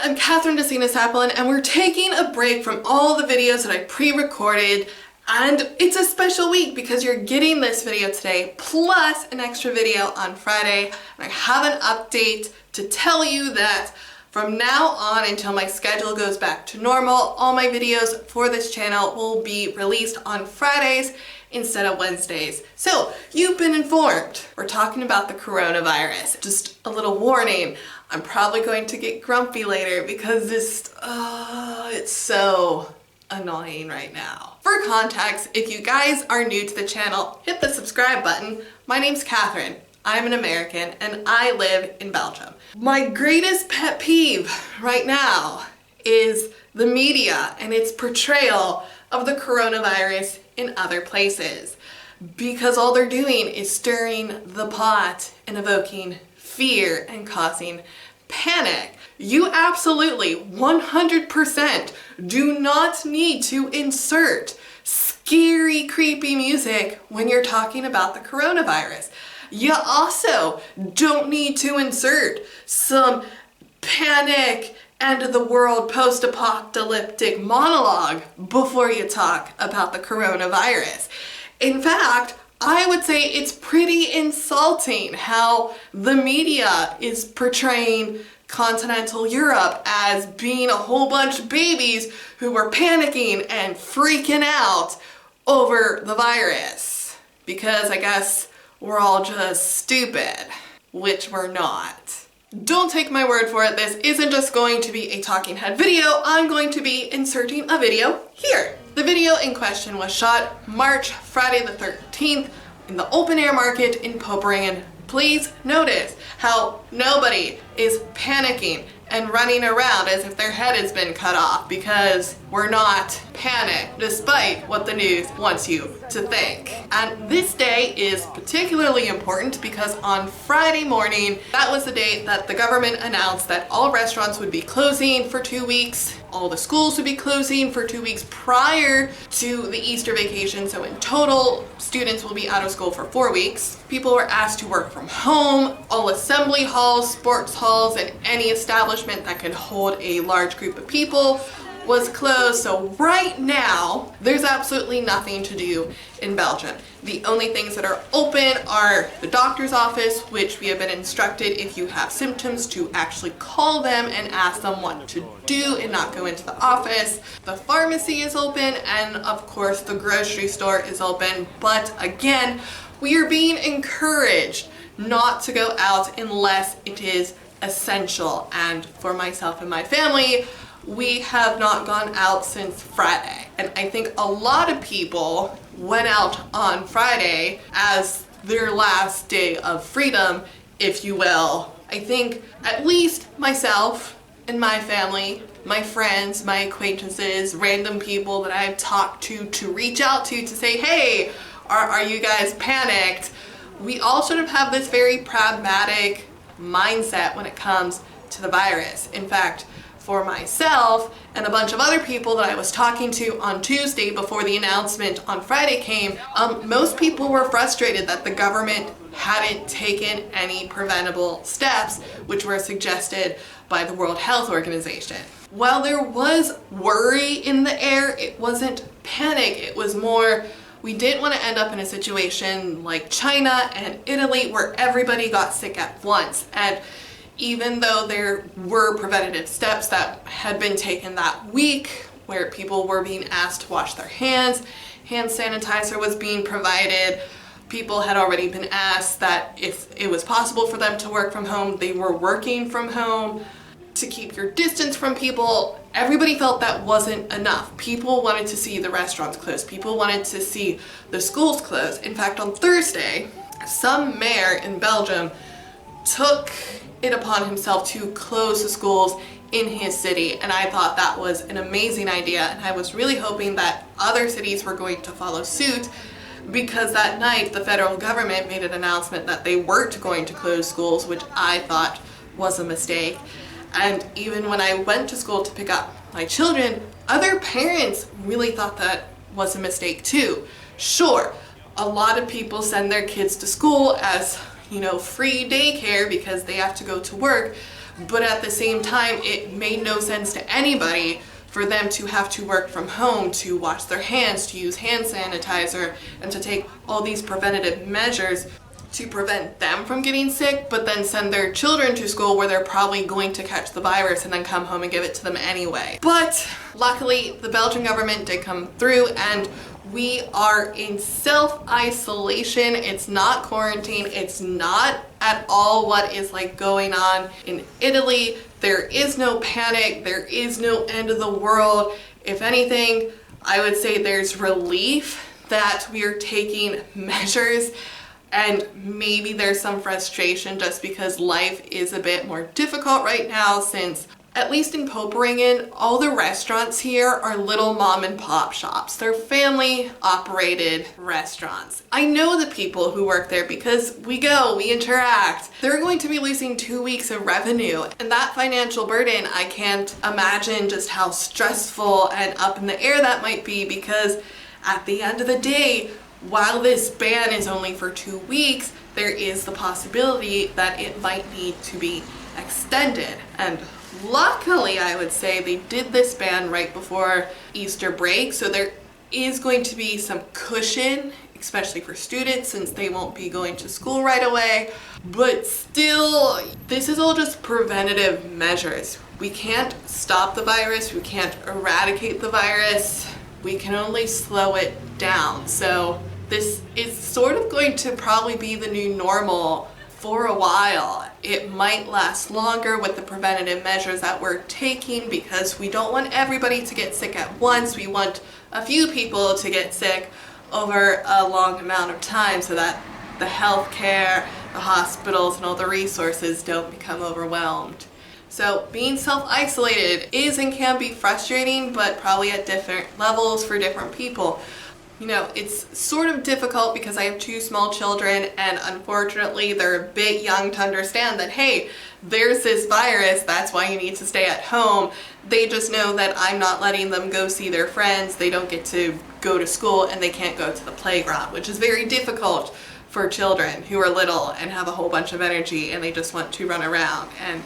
I'm Kathryn and we're taking a break from all the videos that I pre-recorded, and it's a special week because you're getting this video today plus an extra video on Friday. And I have an update to tell you that from now on until my schedule goes back to normal, all my videos for this channel will be released on Fridays instead of Wednesdays. So you've been informed. We're talking about the coronavirus. Just a little warning, I'm probably going to get grumpy later because it's so annoying right now. For context, if you guys are new to the channel, hit the subscribe button. My name's Kathryn. I'm an American and I live in Belgium. My greatest pet peeve right now is the media and its portrayal of the coronavirus in other places, because all they're doing is stirring the pot and evoking fear and causing panic. You absolutely 100% do not need to insert scary, creepy music when you're talking about the coronavirus. You also don't need to insert some panic, end of the world, post-apocalyptic monologue before you talk about the coronavirus. In fact, I would say it's pretty insulting how the media is portraying continental Europe as being a whole bunch of babies who were panicking and freaking out over the virus. Because I guess we're all just stupid, which we're not. Don't take my word for it, this isn't just going to be a talking head video, I'm going to be inserting a video here. The video in question was shot Friday the 13th in the open air market in Poperingen. Please notice how nobody is panicking and running around as if their head has been cut off, because we're not panicked despite what the news wants you to think. And this day is particularly important because on Friday morning, that was the day that the government announced that all restaurants would be closing for 2 weeks, all the schools would be closing for 2 weeks prior to the Easter vacation. So in total, students will be out of school for 4 weeks. People were asked to work from home. All assembly halls, sports halls, and any establishment that could hold a large group of people was closed. So right now, there's absolutely nothing to do in Belgium. The only things that are open are the doctor's office, which we have been instructed if you have symptoms to actually call them and ask them what to do and not go into the office. The pharmacy is open, and of course the grocery store is open. But again, we are being encouraged not to go out unless it is essential. And for myself and my family, we have not gone out since Friday. And I think a lot of people went out on Friday as their last day of freedom, if you will. I think at least myself and my family, my friends, my acquaintances, random people that I've talked to reach out to say, hey, are you guys panicked? We all sort of have this very pragmatic mindset when it comes to the virus. In fact, for myself and a bunch of other people that I was talking to on Tuesday before the announcement on Friday came, most people were frustrated that the government hadn't taken any preventable steps which were suggested by the World Health Organization. While there was worry in the air, it wasn't panic. It was more, we didn't want to end up in a situation like China and Italy where everybody got sick at once. And even though there were preventative steps that had been taken that week, where people were being asked to wash their hands, hand sanitizer was being provided, people had already been asked that if it was possible for them to work from home, they were working from home, to keep your distance from people. Everybody felt that wasn't enough. People wanted to see the restaurants closed. People wanted to see the schools closed. In fact, on Thursday, some mayor in Belgium took it upon himself to close the schools in his city, and I thought that was an amazing idea, and I was really hoping that other cities were going to follow suit, because that night the federal government made an announcement that they weren't going to close schools, which I thought was a mistake. And even when I went to school to pick up my children, other parents really thought that was a mistake too. Sure, a lot of people send their kids to school as, free daycare because they have to go to work, but at the same time, it made no sense to anybody for them to have to work from home, to wash their hands, to use hand sanitizer, and to take all these preventative measures to prevent them from getting sick, but then send their children to school where they're probably going to catch the virus and then come home and give it to them anyway. But luckily, the Belgian government did come through and we are in self-isolation. It's not quarantine. It's not at all what is like going on in Italy. There is no panic. There is no end of the world. If anything, I would say there's relief that we are taking measures, and maybe there's some frustration just because life is a bit more difficult right now, since at least in Poperingen, all the restaurants here are little mom and pop shops. They're family operated restaurants. I know the people who work there because we go, we interact. They're going to be losing 2 weeks of revenue, and that financial burden, I can't imagine just how stressful and up in the air that might be, because at the end of the day, while this ban is only for 2 weeks, there is the possibility that it might need to be extended. And luckily, I would say, they did this ban right before Easter break, so there is going to be some cushion, especially for students, since they won't be going to school right away. But still, this is all just preventative measures. We can't stop the virus, we can't eradicate the virus, we can only slow it down. So this is sort of going to probably be the new normal for a while. It might last longer with the preventative measures that we're taking, because we don't want everybody to get sick at once. We want a few people to get sick over a long amount of time so that the healthcare, the hospitals, and all the resources don't become overwhelmed. So being self-isolated is and can be frustrating, but probably at different levels for different people. You know, it's sort of difficult because I have 2 small children, and unfortunately they're a bit young to understand that, hey, there's this virus, that's why you need to stay at home. They just know that I'm not letting them go see their friends, they don't get to go to school, and they can't go to the playground, which is very difficult for children who are little and have a whole bunch of energy and they just want to run around. And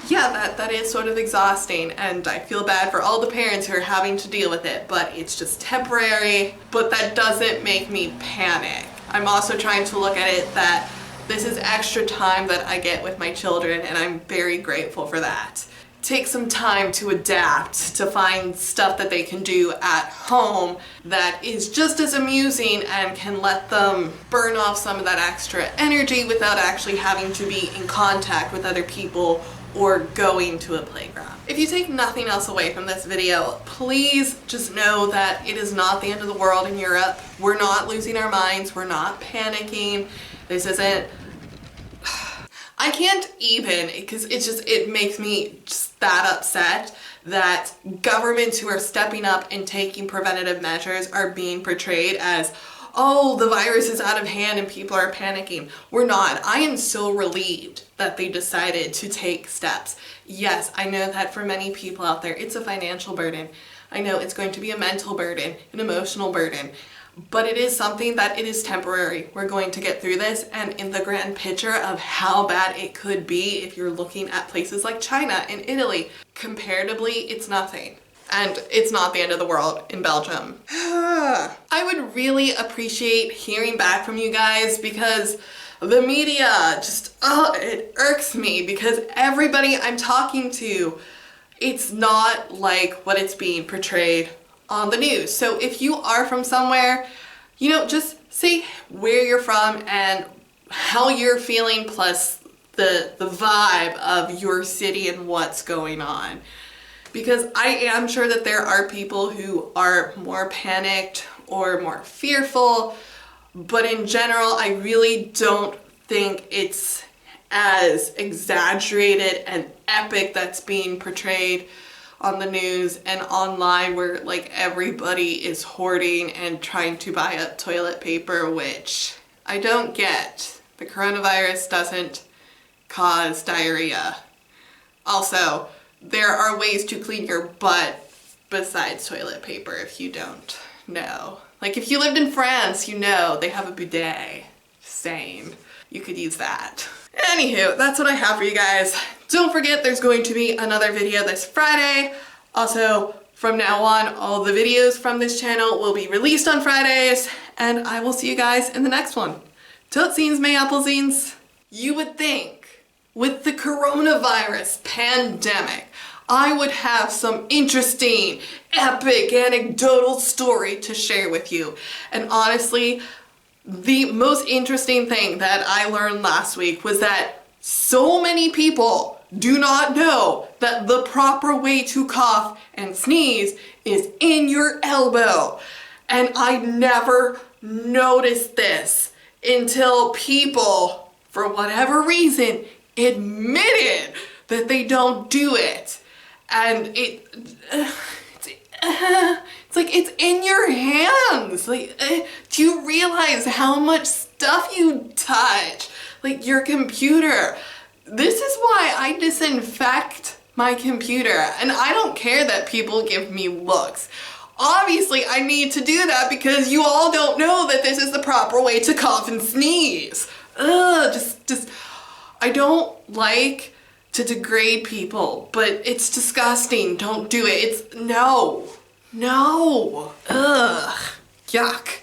yeah, that is sort of exhausting, and I feel bad for all the parents who are having to deal with it, but it's just temporary. But that doesn't make me panic. I'm also trying to look at it that this is extra time that I get with my children, and I'm very grateful for that. Take some time to adapt, to find stuff that they can do at home that is just as amusing and can let them burn off some of that extra energy without actually having to be in contact with other people or going to a playground. If you take nothing else away from this video, please just know that it is not the end of the world in Europe. We're not losing our minds. We're not panicking. This isn't... I can't even, because it makes me just that upset that governments who are stepping up and taking preventative measures are being portrayed as, oh, the virus is out of hand and people are panicking. We're not. I am so relieved that they decided to take steps. Yes, I know that for many people out there, it's a financial burden. I know it's going to be a mental burden, an emotional burden, but it is something that it is temporary. We're going to get through this, and in the grand picture of how bad it could be if you're looking at places like China and Italy, comparatively, it's nothing. And it's not the end of the world in Belgium. I would really appreciate hearing back from you guys, because the media just, it irks me, because everybody I'm talking to, it's not like what it's being portrayed on the news. So if you are from somewhere, you know, just say where you're from and how you're feeling, plus the vibe of your city and what's going on. Because I am sure that there are people who are more panicked or more fearful, but in general, I really don't think it's as exaggerated and epic that's being portrayed on the news and online, where like everybody is hoarding and trying to buy up toilet paper, which I don't get. The coronavirus doesn't cause diarrhea. Also, there are ways to clean your butt besides toilet paper if you don't know. Like if you lived in France, you know they have a bidet. Just saying. You could use that. Anywho, that's what I have for you guys. Don't forget there's going to be another video this Friday. Also, from now on, all the videos from this channel will be released on Fridays, and I will see you guys in the next one. Tootsies, may applezines. You would think, with the coronavirus pandemic, I would have some interesting, epic, anecdotal story to share with you. And honestly, the most interesting thing that I learned last week was that so many people do not know that the proper way to cough and sneeze is in your elbow. And I never noticed this until people, for whatever reason, admitted that they don't do it. And it's like it's in your hands. Like, do you realize how much stuff you touch? Like your computer. This is why I disinfect my computer, and I don't care that people give me looks. Obviously, I need to do that because you all don't know that this is the proper way to cough and sneeze. I don't like to degrade people, but it's disgusting. Don't do it. No. Ugh. Yuck.